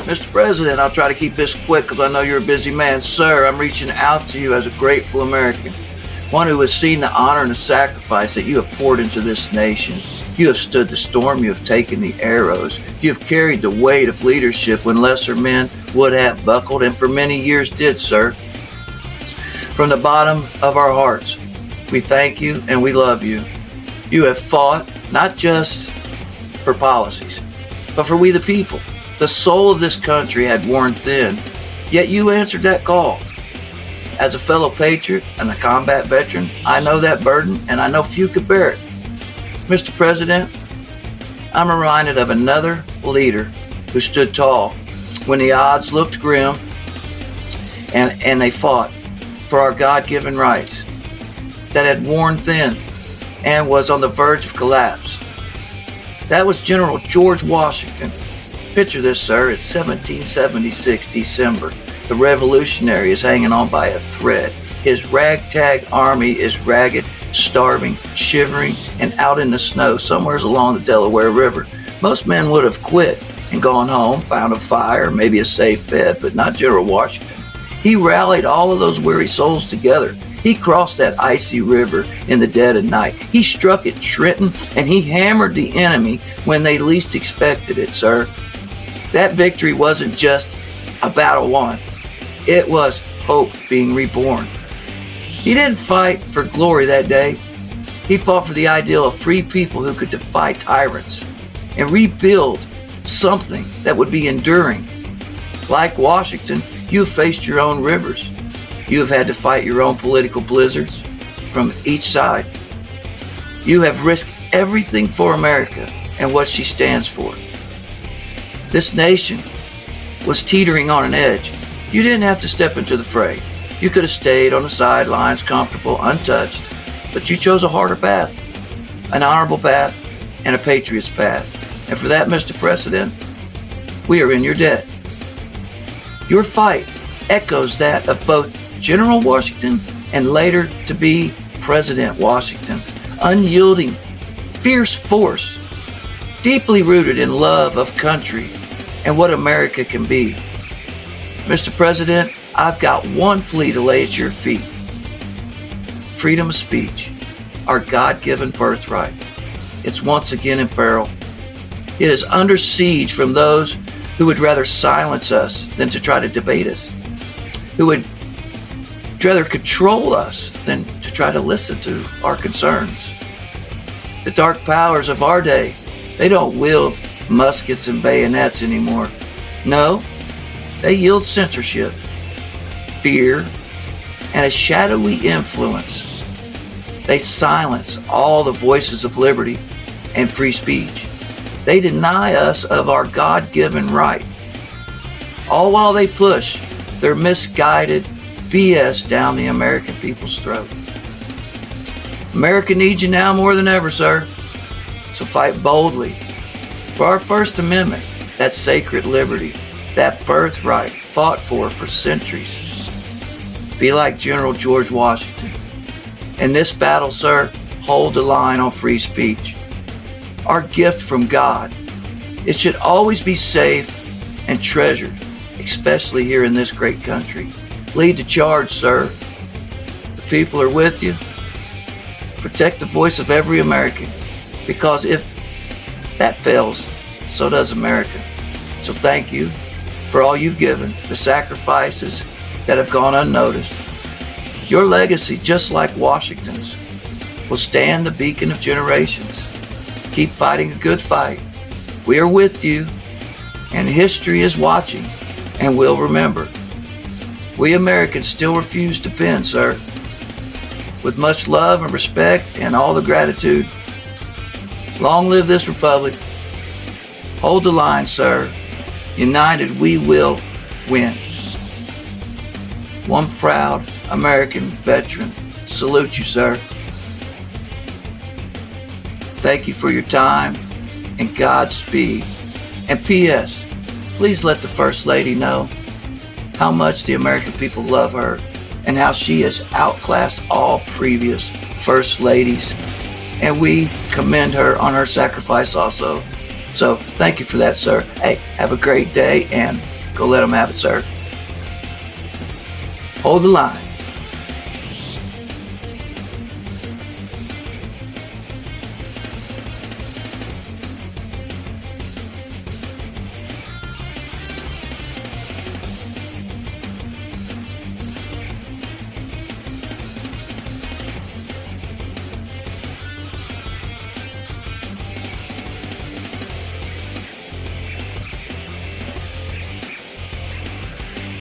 Mr. President, I'll try to keep this quick because I know you're a busy man. Sir, I'm reaching out to you as a grateful American, one who has seen the honor and the sacrifice that you have poured into this nation. You have stood the storm, you have taken the arrows, you have carried the weight of leadership when lesser men would have buckled, and for many years did, sir. From the bottom of our hearts, we thank you and we love you. You have fought not just for policies, but for we the people. The soul of this country had worn thin, yet you answered that call. As a fellow patriot and a combat veteran, I know that burden and I know few could bear it. Mr. President, I'm reminded of another leader who stood tall when the odds looked grim and they fought for our God-given rights that had worn thin and was on the verge of collapse. That was General George Washington. Picture this, sir. It's 1776, December. The revolutionary is hanging on by a thread. His ragtag army is ragged, starving, shivering, and out in the snow somewhere along the Delaware River. Most men would have quit and gone home, found a fire, maybe a safe bed, but not General Washington. He rallied all of those weary souls together. He crossed that icy river in the dead of night. He struck at Trenton, and he hammered the enemy when they least expected it, sir. That victory wasn't just a battle won. It was hope being reborn. He didn't fight for glory that day. He fought for the ideal of free people who could defy tyrants and rebuild something that would be enduring. Like Washington, you have faced your own rivers. You have had to fight your own political blizzards from each side. You have risked everything for America and what she stands for. This nation was teetering on an edge. You didn't have to step into the fray. You could have stayed on the sidelines, comfortable, untouched, but you chose a harder path, an honorable path, and a patriot's path. And for that, Mr. President, we are in your debt. Your fight echoes that of both General Washington and later to be President Washington's unyielding, fierce force, deeply rooted in love of country and what America can be. Mr. President, I've got one plea to lay at your feet. Freedom of speech, our God-given birthright. It's once again in peril. It is under siege from those who would rather silence us than to try to debate us, who would rather control us than to try to listen to our concerns. The dark powers of our day, they don't wield muskets and bayonets anymore. No, they yield censorship, fear, and a shadowy influence. They silence all the voices of liberty and free speech. They deny us of our God-given right, all while they push their misguided BS down the American people's throat. America needs you now more than ever, sir. So fight boldly for our First Amendment, that sacred liberty, that birthright fought for centuries. Be like General George Washington. In this battle, sir, hold the line on free speech. Our gift from God. It should always be safe and treasured, especially here in this great country. Lead the charge, sir. The people are with you. Protect the voice of every American, because if that fails, so does America. So thank you for all you've given, the sacrifices that have gone unnoticed. Your legacy, just like Washington's, will stand the beacon of generations. Keep fighting a good fight. We are with you, and history is watching and will remember. We Americans still refuse to bend, sir. With much love and respect and all the gratitude, long live this republic. Hold the line, sir. United, we will win. One proud American veteran. Salute you, sir. Thank you for your time and Godspeed. And P.S., please let the First Lady know how much the American people love her and how she has outclassed all previous First Ladies. And we commend her on her sacrifice also. So thank you for that, sir. Hey, have a great day and Go let them have it, sir. Hold the line.